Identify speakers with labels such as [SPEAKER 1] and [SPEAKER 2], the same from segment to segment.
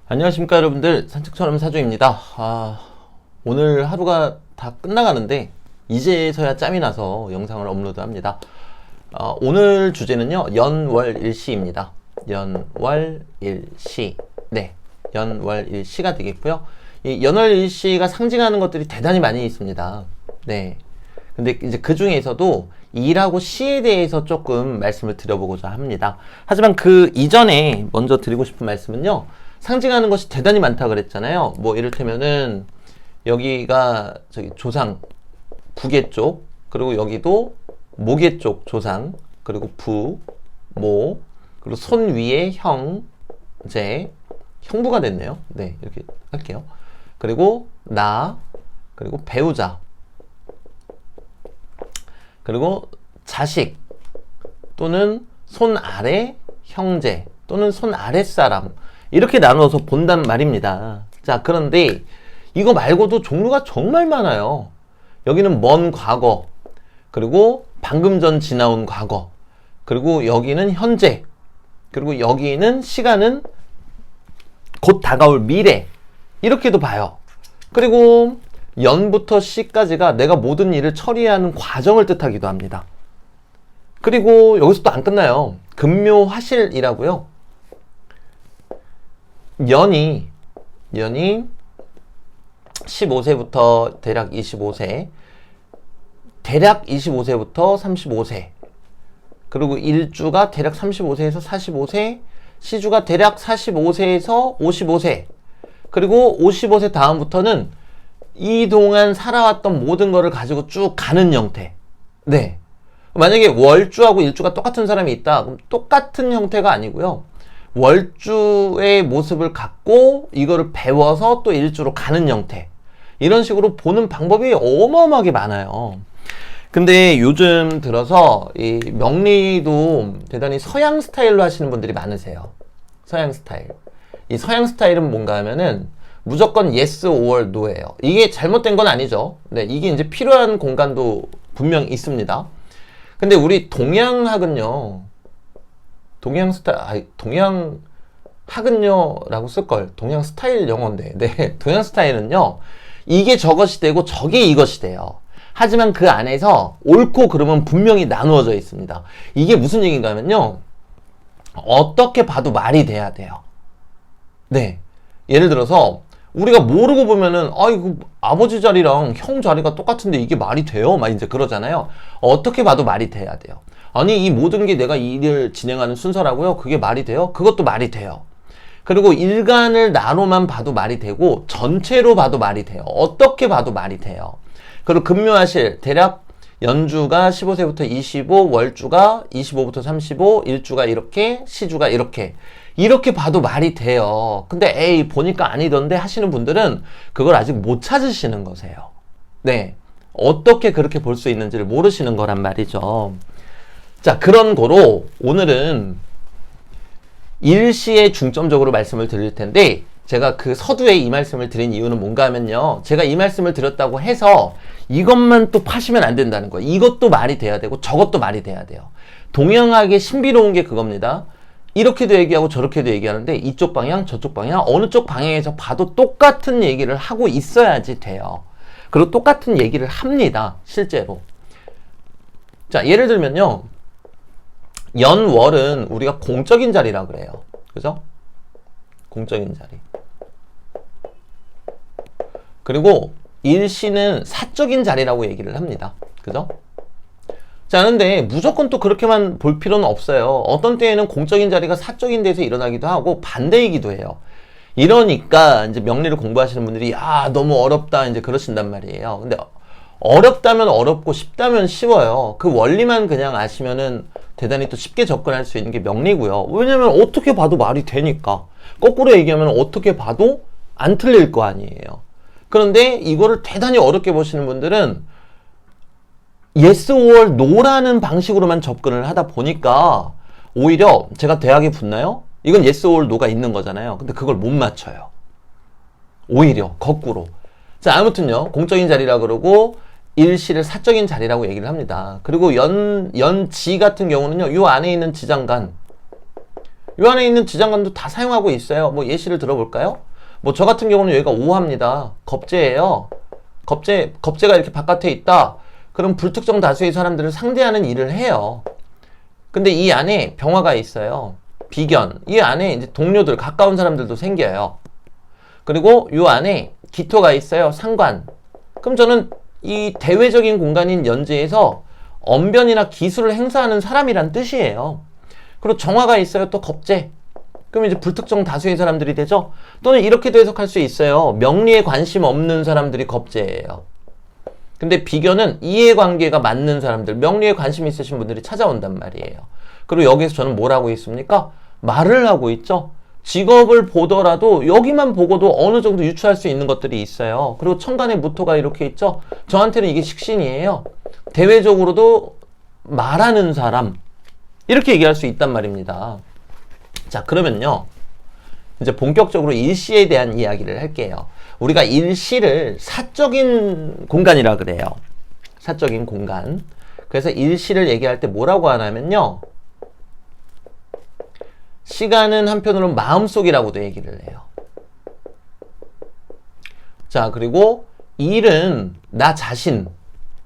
[SPEAKER 1] 안녕하십니까 여러분들, 산책처럼 사주입니다. 오늘 하루가 다 끝나가는데 이제서야 짬이 나서 영상을 업로드합니다. 오늘 주제는요, 연월일시입니다. 연월일시. 네, 연월일시가 되겠고요. 이 연월일시가 상징하는 것들이 대단히 많이 있습니다. 네, 근데 이제 그 중에서도 일하고 시에 대해서 조금 말씀을 드려보고자 합니다. 하지만 그 이전에 먼저 드리고 싶은 말씀은요, 상징하는 것이 대단히 많다 그랬잖아요. 뭐 이를테면은 여기가 저기 조상 부계 쪽, 그리고 여기도 모계 쪽 조상, 그리고 부, 모, 그리고 손 위에 형, 제, 형부가 됐네요. 네, 이렇게 할게요. 그리고 나, 그리고 배우자, 그리고 자식 또는 손 아래 형제 또는 손 아랫사람, 이렇게 나눠서 본단 말입니다. 자, 그런데 이거 말고도 종류가 정말 많아요. 여기는 먼 과거, 그리고 방금 전 지나온 과거, 그리고 여기는 현재, 그리고 여기는 시간은 곧 다가올 미래, 이렇게도 봐요. 그리고 연부터 시까지가 내가 모든 일을 처리하는 과정을 뜻하기도 합니다. 그리고 여기서 또 안 끝나요. 금묘화실이라고요. 연이 15세부터 대략 25세, 대략 25세부터 35세, 그리고 일주가 대략 35세에서 45세, 시주가 대략 45세에서 55세, 그리고 55세 다음부터는 이동안 살아왔던 모든 거를 가지고 쭉 가는 형태. 네. 만약에 월주하고 일주가 똑같은 사람이 있다, 그럼 똑같은 형태가 아니고요, 월주의 모습을 갖고 이거를 배워서 또 일주로 가는 형태, 이런 식으로 보는 방법이 어마어마하게 많아요. 근데 요즘 들어서 이 명리도 대단히 서양 스타일로 하시는 분들이 많으세요. 서양 스타일. 이 서양 스타일은 뭔가 하면은 무조건 yes or no예요. 이게 잘못된 건 아니죠. 네, 이게 이제 필요한 공간도 분명 있습니다. 근데 우리 동양학은요, 동양 학은요라고 쓸걸. 동양 스타일 영어인데. 네, 동양 스타일은요, 이게 저것이 되고 저게 이것이 돼요. 하지만 그 안에서 옳고 그름은 분명히 나누어져 있습니다. 이게 무슨 얘기인가 하면요, 어떻게 봐도 말이 돼야 돼요. 네, 예를 들어서 우리가 모르고 보면은 이거 아버지 자리랑 형 자리가 똑같은데 이게 말이 돼요? 막 이제 그러잖아요. 어떻게 봐도 말이 돼야 돼요. 아니, 이 모든 게 내가 일을 진행하는 순서라고요? 그게 말이 돼요? 그것도 말이 돼요. 그리고 일간을 나로만 봐도 말이 되고 전체로 봐도 말이 돼요. 어떻게 봐도 말이 돼요. 그리고 금묘화실, 대략 연주가 15세부터 25, 월주가 25부터 35, 일주가 이렇게, 시주가 이렇게 봐도 말이 돼요. 근데 에이, 보니까 아니던데 하시는 분들은 그걸 아직 못 찾으시는 거세요. 네, 어떻게 그렇게 볼 수 있는지를 모르시는 거란 말이죠. 자, 그런 거로 오늘은 일시에 중점적으로 말씀을 드릴 텐데, 제가 그 서두에 이 말씀을 드린 이유는 뭔가 하면요, 제가 이 말씀을 드렸다고 해서 이것만 또 파시면 안 된다는 거예요. 이것도 말이 돼야 되고 저것도 말이 돼야 돼요. 동양학의 신비로운 게 그겁니다. 이렇게도 얘기하고 저렇게도 얘기하는데 이쪽 방향 저쪽 방향 어느 쪽 방향에서 봐도 똑같은 얘기를 하고 있어야지 돼요. 그리고 똑같은 얘기를 합니다, 실제로. 자, 예를 들면요, 연월은 우리가 공적인 자리라 그래요. 그죠? 공적인 자리. 그리고 일시는 사적인 자리라고 얘기를 합니다. 그죠? 자, 근데 무조건 또 그렇게만 볼 필요는 없어요. 어떤 때에는 공적인 자리가 사적인 데서 일어나기도 하고 반대이기도 해요. 이러니까 이제 명리를 공부하시는 분들이 너무 어렵다 이제 그러신단 말이에요. 근데 어렵다면 어렵고 쉽다면 쉬워요. 그 원리만 그냥 아시면은 대단히 또 쉽게 접근할 수 있는 게 명리고요. 왜냐면 어떻게 봐도 말이 되니까. 거꾸로 얘기하면 어떻게 봐도 안 틀릴 거 아니에요. 그런데 이거를 대단히 어렵게 보시는 분들은 yes or no라는 방식으로만 접근을 하다 보니까 오히려 제가 대학에 붙나요? 이건 yes or no가 있는 거잖아요. 근데 그걸 못 맞춰요. 오히려 거꾸로. 자, 아무튼요, 공적인 자리라 그러고 일시를 사적인 자리라고 얘기를 합니다. 그리고 연지 같은 경우는요, 요 안에 있는 지장간, 요 안에 있는 지장간도 다 사용하고 있어요. 뭐 예시를 들어볼까요? 뭐 저 같은 경우는 여기가 오합니다. 겁재예요. 겁재가 이렇게 바깥에 있다. 그럼 불특정 다수의 사람들을 상대하는 일을 해요. 근데 이 안에 병화가 있어요. 비견. 이 안에 이제 동료들, 가까운 사람들도 생겨요. 그리고 요 안에 기토가 있어요. 상관. 그럼 저는 이 대외적인 공간인 연지에서 언변이나 기술을 행사하는 사람이란 뜻이에요. 그리고 정화가 있어요. 또 겁재. 그럼 이제 불특정 다수의 사람들이 되죠. 또는 이렇게도 해석할 수 있어요. 명리에 관심 없는 사람들이 겁재예요. 근데 비견은 이해관계가 맞는 사람들, 명리에 관심 있으신 분들이 찾아온단 말이에요. 그리고 여기서 저는 뭘 하고 있습니까? 말을 하고 있죠. 직업을 보더라도 여기만 보고도 어느 정도 유추할 수 있는 것들이 있어요. 그리고 천간에 무토가 이렇게 있죠. 저한테는 이게 식신이에요. 대외적으로도 말하는 사람, 이렇게 얘기할 수 있단 말입니다. 자, 그러면요, 이제 본격적으로 일시에 대한 이야기를 할게요. 우리가 일시를 사적인 공간이라 그래요. 사적인 공간. 그래서 일시를 얘기할 때 뭐라고 하냐면요, 시간은 한편으로 마음속이라고도 얘기를 해요. 자, 그리고 일은 나 자신,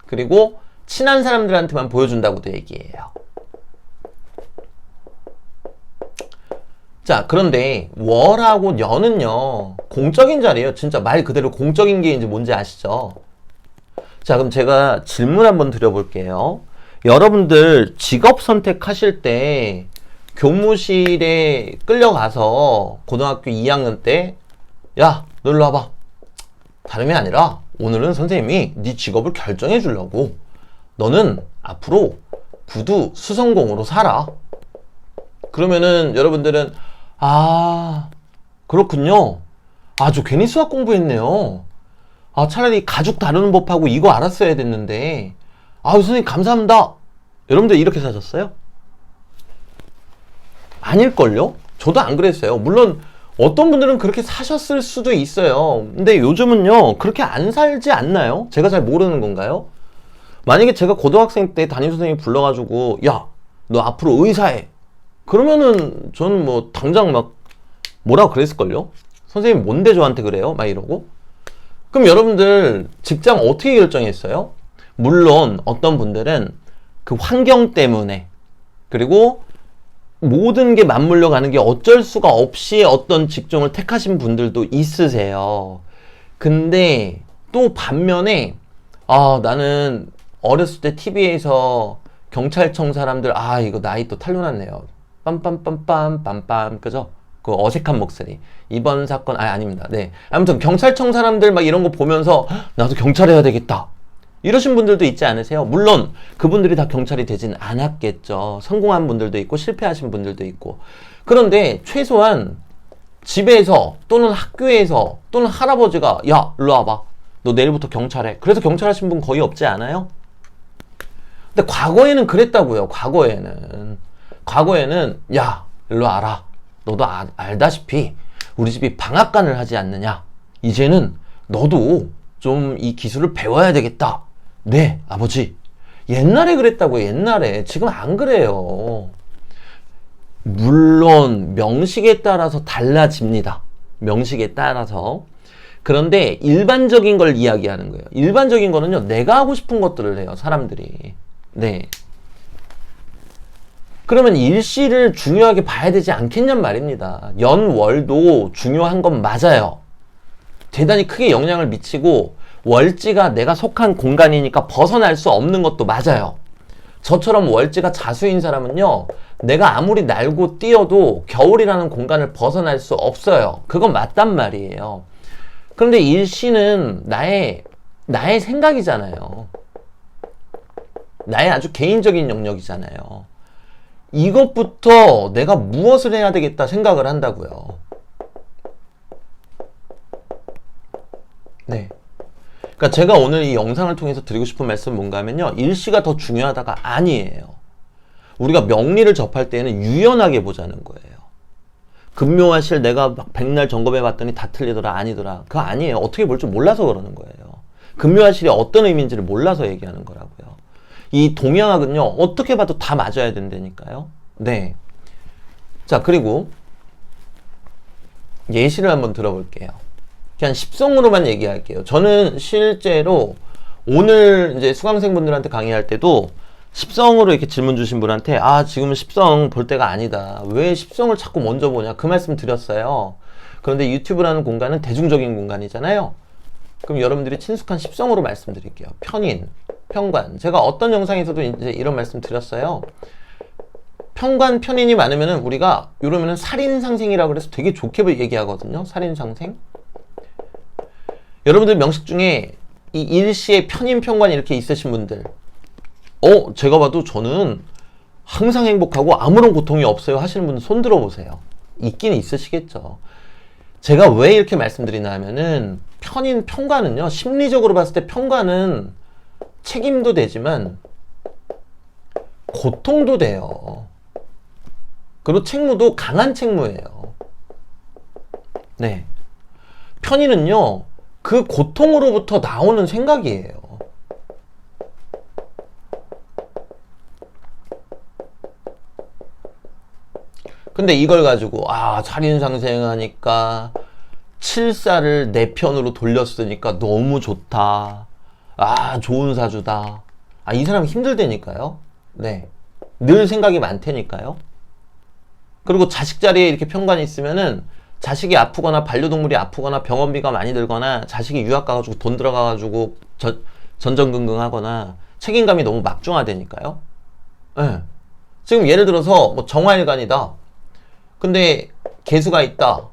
[SPEAKER 1] 그리고 친한 사람들한테만 보여준다고도 얘기해요. 자, 그런데 월하고 년은요, 공적인 자리예요. 진짜 말 그대로 공적인 게 이제 뭔지 아시죠? 자, 그럼 제가 질문 한번 드려볼게요. 여러분들 직업 선택하실 때 교무실에 끌려가서 고등학교 2학년 때, 야, 너 일로 와봐. 다름이 아니라 오늘은 선생님이 네 직업을 결정해 주려고. 너는 앞으로 구두 수성공으로 살아. 그러면은 여러분들은, 아, 그렇군요. 아, 저 괜히 수학 공부했네요. 아, 차라리 가죽 다루는 법하고 이거 알았어야 됐는데. 아, 선생님 감사합니다. 여러분들 이렇게 사셨어요? 아닐걸요? 저도 안 그랬어요. 물론 어떤 분들은 그렇게 사셨을 수도 있어요. 근데 요즘은요, 그렇게 안 살지 않나요? 제가 잘 모르는 건가요? 만약에 제가 고등학생 때 담임선생님이 불러가지고, 야, 너 앞으로 의사해. 그러면은 저는 뭐 당장 막 뭐라고 그랬을걸요? 선생님 뭔데 저한테 그래요? 막 이러고. 그럼 여러분들 직장 어떻게 결정했어요? 물론 어떤 분들은 그 환경 때문에, 그리고 모든 게 맞물려 가는 게 어쩔 수가 없이 어떤 직종을 택하신 분들도 있으세요. 근데 또 반면에, 아, 나는 어렸을 때 TV에서 경찰청 사람들, 아, 이거 나이 또 탄로났네요. 빰빰빰빰 빰빰, 그죠? 그 어색한 목소리. 이번 사건, 아닙니다. 네. 아무튼 경찰청 사람들 막 이런 거 보면서 나도 경찰 해야 되겠다. 이러신 분들도 있지 않으세요? 물론 그분들이 다 경찰이 되진 않았겠죠. 성공한 분들도 있고 실패하신 분들도 있고. 그런데 최소한 집에서 또는 학교에서 또는 할아버지가, 야, 일로 와봐. 너 내일부터 경찰해. 그래서 경찰 하신 분 거의 없지 않아요? 근데 과거에는 그랬다고요. 과거에는 야, 일로 와라. 너도 알다시피 우리 집이 방앗간을 하지 않느냐. 이제는 너도 좀 이 기술을 배워야 되겠다. 네, 아버지. 옛날에 그랬다고요. 옛날에. 지금 안 그래요. 물론 명식에 따라서 달라집니다. 명식에 따라서. 그런데 일반적인 걸 이야기하는 거예요. 일반적인 거는요, 내가 하고 싶은 것들을 해요, 사람들이. 네. 그러면 일시를 중요하게 봐야 되지 않겠냔 말입니다. 연월도 중요한 건 맞아요. 대단히 크게 영향을 미치고 월지가 내가 속한 공간이니까 벗어날 수 없는 것도 맞아요. 저처럼 월지가 자수인 사람은요, 내가 아무리 날고 뛰어도 겨울이라는 공간을 벗어날 수 없어요. 그건 맞단 말이에요. 그런데 일시는 나의 생각이잖아요. 나의 아주 개인적인 영역이잖아요. 이것부터 내가 무엇을 해야 되겠다 생각을 한다고요. 네. 그러니까 제가 오늘 이 영상을 통해서 드리고 싶은 말씀은 뭔가 하면요, 일시가 더 중요하다가 아니에요. 우리가 명리를 접할 때는 유연하게 보자는 거예요. 금묘화실 내가 막 백날 점검해 봤더니 다 틀리더라, 아니더라. 그거 아니에요. 어떻게 볼 줄 몰라서 그러는 거예요. 금묘화실이 어떤 의미인지를 몰라서 얘기하는 거라고요. 이 동양학은요, 어떻게 봐도 다 맞아야 된다니까요. 네. 자, 그리고 예시를 한번 들어볼게요. 그냥 십성으로만 얘기할게요. 저는 실제로 오늘 이제 수강생분들한테 강의할 때도 십성으로 이렇게 질문 주신 분한테 지금은 십성 볼 때가 아니다. 왜 십성을 자꾸 먼저 보냐? 그 말씀 드렸어요. 그런데 유튜브라는 공간은 대중적인 공간이잖아요. 그럼 여러분들이 친숙한 십성으로 말씀드릴게요. 편인, 편관. 제가 어떤 영상에서도 이제 이런 말씀 드렸어요. 편관, 편인이 많으면은 우리가 이러면은 살인상생이라고 그래서 되게 좋게 얘기하거든요. 살인상생. 여러분들 명식 중에 이 일시에 편인, 편관 이렇게 있으신 분들, 제가 봐도 저는 항상 행복하고 아무런 고통이 없어요 하시는 분들 손 들어보세요. 있긴 있으시겠죠. 제가 왜 이렇게 말씀드리나 하면은 편인, 편관은요, 심리적으로 봤을 때 편관은 책임도 되지만 고통도 돼요. 그리고 책무도 강한 책무예요. 네. 편인은요, 그 고통으로부터 나오는 생각이에요. 근데 이걸 가지고 살인상생하니까 칠사를 내 편으로 돌렸으니까 너무 좋다. 좋은 사주다. 이 사람 힘들다니까요. 네. 늘 생각이 많다니까요. 그리고 자식 자리에 이렇게 편관이 있으면은 자식이 아프거나 반려동물이 아프거나 병원비가 많이 들거나 자식이 유학 가가지고 돈 들어가가지고 전전긍긍하거나 책임감이 너무 막중하다니까요. 네. 지금 예를 들어서 뭐 정화일관이다. 근데 개수가 있다.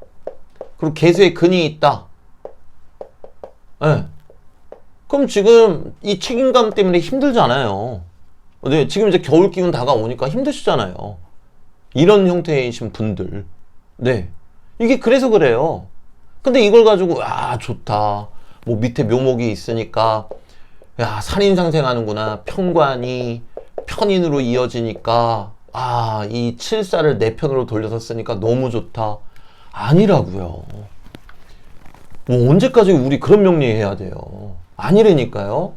[SPEAKER 1] 그리고 개수에 근이 있다. 네. 그럼 지금 이 책임감 때문에 힘들잖아요. 네, 지금 이제 겨울 기운 다가오니까 힘드시잖아요. 이런 형태이신 분들. 네. 이게 그래서 그래요. 근데 이걸 가지고 좋다. 뭐 밑에 묘목이 있으니까 살인상생하는구나. 편관이 편인으로 이어지니까 이 칠사를 내 편으로 돌려서 쓰니까 너무 좋다. 아니라고요. 뭐 언제까지 우리 그런 명리해야 돼요. 아니라니까요.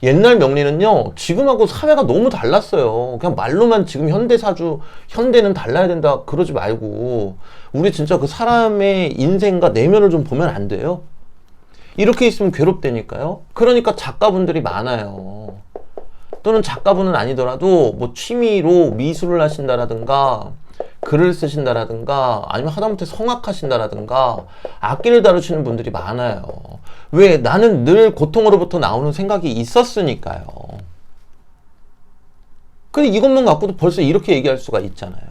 [SPEAKER 1] 옛날 명리는요, 지금하고 사회가 너무 달랐어요. 그냥 말로만 지금 현대사주, 현대는 달라야 된다 그러지 말고 우리 진짜 그 사람의 인생과 내면을 좀 보면 안 돼요? 이렇게 있으면 괴롭다니까요. 그러니까 작가분들이 많아요. 또는 작가분은 아니더라도 뭐 취미로 미술을 하신다라든가 글을 쓰신다라든가 아니면 하다못해 성악하신다라든가 악기를 다루시는 분들이 많아요. 왜? 나는 늘 고통으로부터 나오는 생각이 있었으니까요. 근데 이것만 갖고도 벌써 이렇게 얘기할 수가 있잖아요.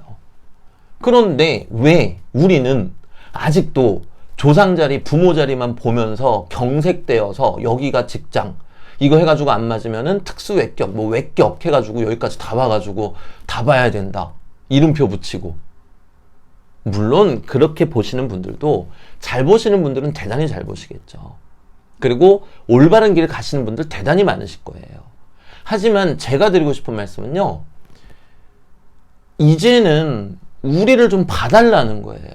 [SPEAKER 1] 그런데 왜 우리는 아직도 조상 자리, 부모 자리만 보면서 경색되어서 여기가 직장, 이거 해가지고 안 맞으면은 특수 외격, 뭐 외격 해가지고 여기까지 다 봐가지고 다 봐야 된다. 이름표 붙이고. 물론 그렇게 보시는 분들도 잘 보시는 분들은 대단히 잘 보시겠죠. 그리고 올바른 길을 가시는 분들 대단히 많으실 거예요. 하지만 제가 드리고 싶은 말씀은요, 이제는 우리를 좀 봐달라는 거예요.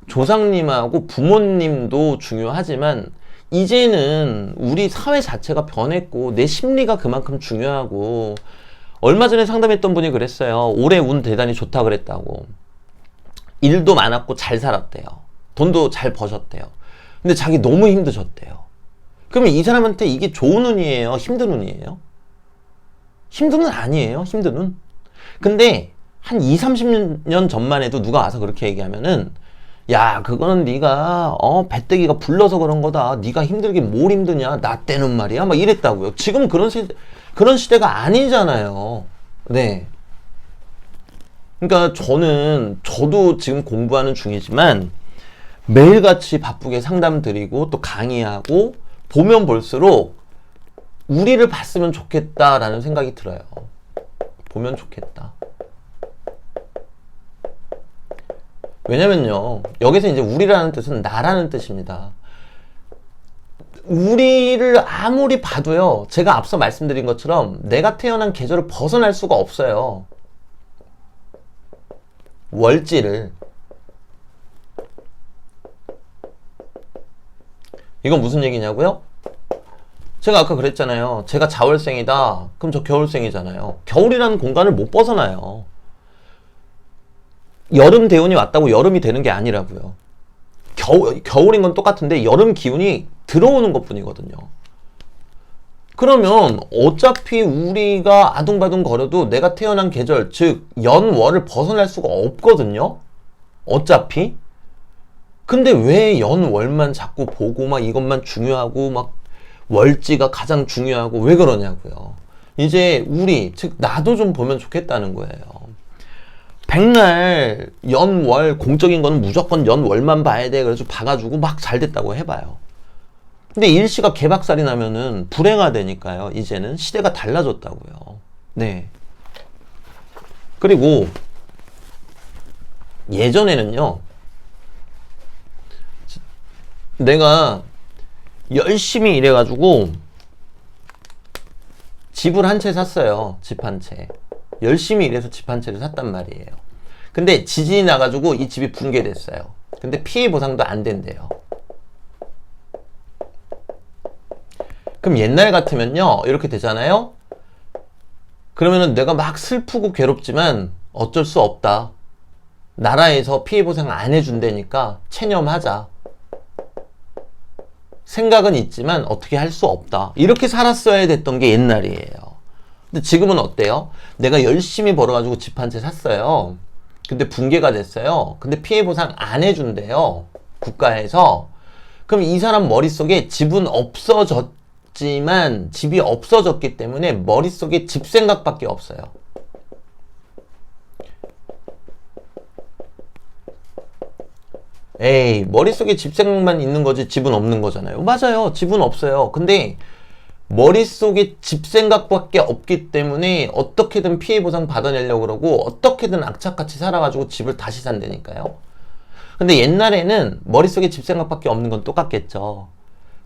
[SPEAKER 1] 조상님하고 부모님도 중요하지만 이제는 우리 사회 자체가 변했고 내 심리가 그만큼 중요하고, 얼마 전에 상담했던 분이 그랬어요. 올해 운 대단히 좋다 그랬다고. 일도 많았고 잘 살았대요. 돈도 잘 버셨대요. 근데 자기 너무 힘드셨대요. 그러면 이 사람한테 이게 좋은 운이에요? 힘든 운이에요? 힘든 운 아니에요. 힘든 운. 근데 한 20, 30년 전만 해도 누가 와서 그렇게 얘기하면은, 야, 그거는 네가 배때기가 불러서 그런 거다. 네가 힘들긴 뭘 힘드냐. 나 때는 말이야. 막 이랬다고요. 지금 그런 시대가 아니잖아요. 네. 그러니까 저도 지금 공부하는 중이지만 매일같이 바쁘게 상담 드리고 또 강의하고 보면 볼수록 우리를 봤으면 좋겠다라는 생각이 들어요. 보면 좋겠다. 왜냐면요, 여기서 이제 우리라는 뜻은 나라는 뜻입니다. 우리를 아무리 봐도요, 제가 앞서 말씀드린 것처럼 내가 태어난 계절을 벗어날 수가 없어요. 월지를. 이건 무슨 얘기냐고요? 제가 아까 그랬잖아요. 제가 자월생이다. 그럼 저 겨울생이잖아요. 겨울이라는 공간을 못 벗어나요. 여름 대운이 왔다고 여름이 되는 게 아니라고요. 겨울인 건 똑같은데 여름 기운이 들어오는 것 뿐이거든요. 그러면 어차피 우리가 아둥바둥 거려도 내가 태어난 계절, 즉 연월을 벗어날 수가 없거든요. 어차피. 근데 왜 연월만 자꾸 보고 막 이것만 중요하고 막 월지가 가장 중요하고 왜 그러냐고요. 이제 우리, 즉 나도 좀 보면 좋겠다는 거예요. 백날 연월 공적인 거는 무조건 연월만 봐야 돼. 그래서 봐가지고 막 잘 됐다고 해봐요. 근데 일시가 개박살이 나면은 불행하다니까요. 이제는 시대가 달라졌다고요. 네. 그리고 예전에는요, 내가 열심히 일해가지고 집을 한 채 샀어요. 집 한 채. 열심히 일해서 집 한 채를 샀단 말이에요. 근데 지진이 나가지고 이 집이 붕괴됐어요. 근데 피해 보상도 안 된대요. 그럼 옛날 같으면요, 이렇게 되잖아요? 그러면은 내가 막 슬프고 괴롭지만 어쩔 수 없다. 나라에서 피해 보상 안 해준다니까 체념하자. 생각은 있지만 어떻게 할 수 없다. 이렇게 살았어야 됐던 게 옛날이에요. 근데 지금은 어때요? 내가 열심히 벌어가지고 집 한 채 샀어요. 근데 붕괴가 됐어요. 근데 피해 보상 안 해준대요. 국가에서. 그럼 이 사람 머릿속에 집은 없어졌지만 집이 없어졌기 때문에 머릿속에 집 생각밖에 없어요. 에이, 머릿속에 집 생각만 있는 거지 집은 없는 거잖아요. 맞아요. 집은 없어요. 근데 머릿속에 집 생각밖에 없기 때문에 어떻게든 피해 보상 받아내려고 그러고 어떻게든 악착같이 살아가지고 집을 다시 산다니까요. 근데 옛날에는 머릿속에 집 생각밖에 없는 건 똑같겠죠.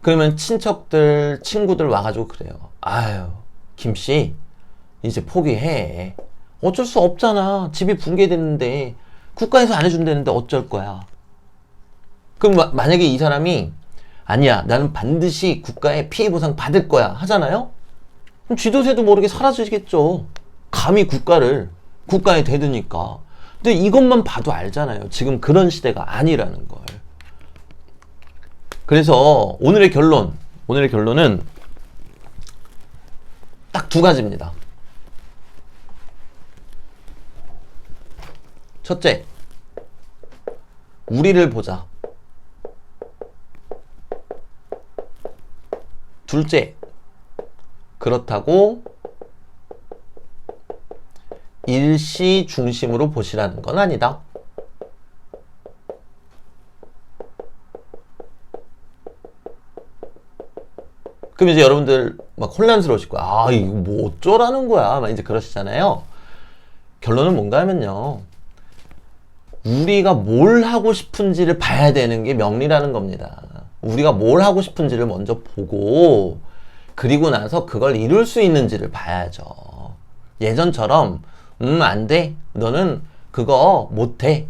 [SPEAKER 1] 그러면 친척들, 친구들 와가지고 그래요. 아유, 김씨, 이제 포기해. 어쩔 수 없잖아. 집이 붕괴됐는데 국가에서 안 해준다는데 어쩔 거야. 그럼 만약에 이 사람이 아니야, 나는 반드시 국가에 피해 보상 받을 거야 하잖아요? 그럼 쥐도새도 모르게 사라지겠죠. 감히 국가에 대드니까. 근데 이것만 봐도 알잖아요. 지금 그런 시대가 아니라는 걸. 그래서 오늘의 결론은 딱 두 가지입니다. 첫째, 우리를 보자. 둘째, 그렇다고 일시 중심으로 보시라는 건 아니다. 그럼 이제 여러분들 막 혼란스러우실 거야. 아, 이거 뭐 어쩌라는 거야. 막 이제 그러시잖아요. 결론은 뭔가 하면요, 우리가 뭘 하고 싶은지를 봐야 되는 게 명리라는 겁니다. 우리가 뭘 하고 싶은지를 먼저 보고 그리고 나서 그걸 이룰 수 있는지를 봐야죠. 예전처럼 안 돼. 너는 그거 못해.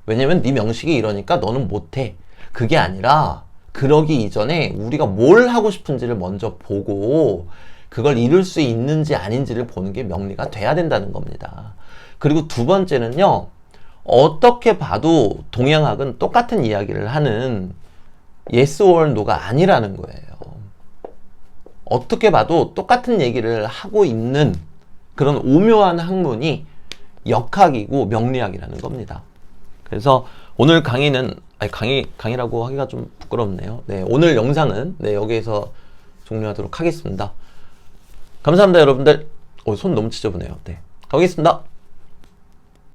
[SPEAKER 1] 왜냐면 네 명식이 이러니까 너는 못해. 그게 아니라 그러기 이전에 우리가 뭘 하고 싶은지를 먼저 보고 그걸 이룰 수 있는지 아닌지를 보는 게 명리가 돼야 된다는 겁니다. 그리고 두 번째는요, 어떻게 봐도 동양학은 똑같은 이야기를 하는 yes or no가 아니라는 거예요. 어떻게 봐도 똑같은 얘기를 하고 있는 그런 오묘한 학문이 역학이고 명리학이라는 겁니다. 그래서 오늘 강의는, 강의라고 하기가 좀 부끄럽네요. 네, 오늘 영상은 여기에서 종료하도록 하겠습니다. 감사합니다, 여러분들. 손 너무 지저분해요. 네, 가보겠습니다.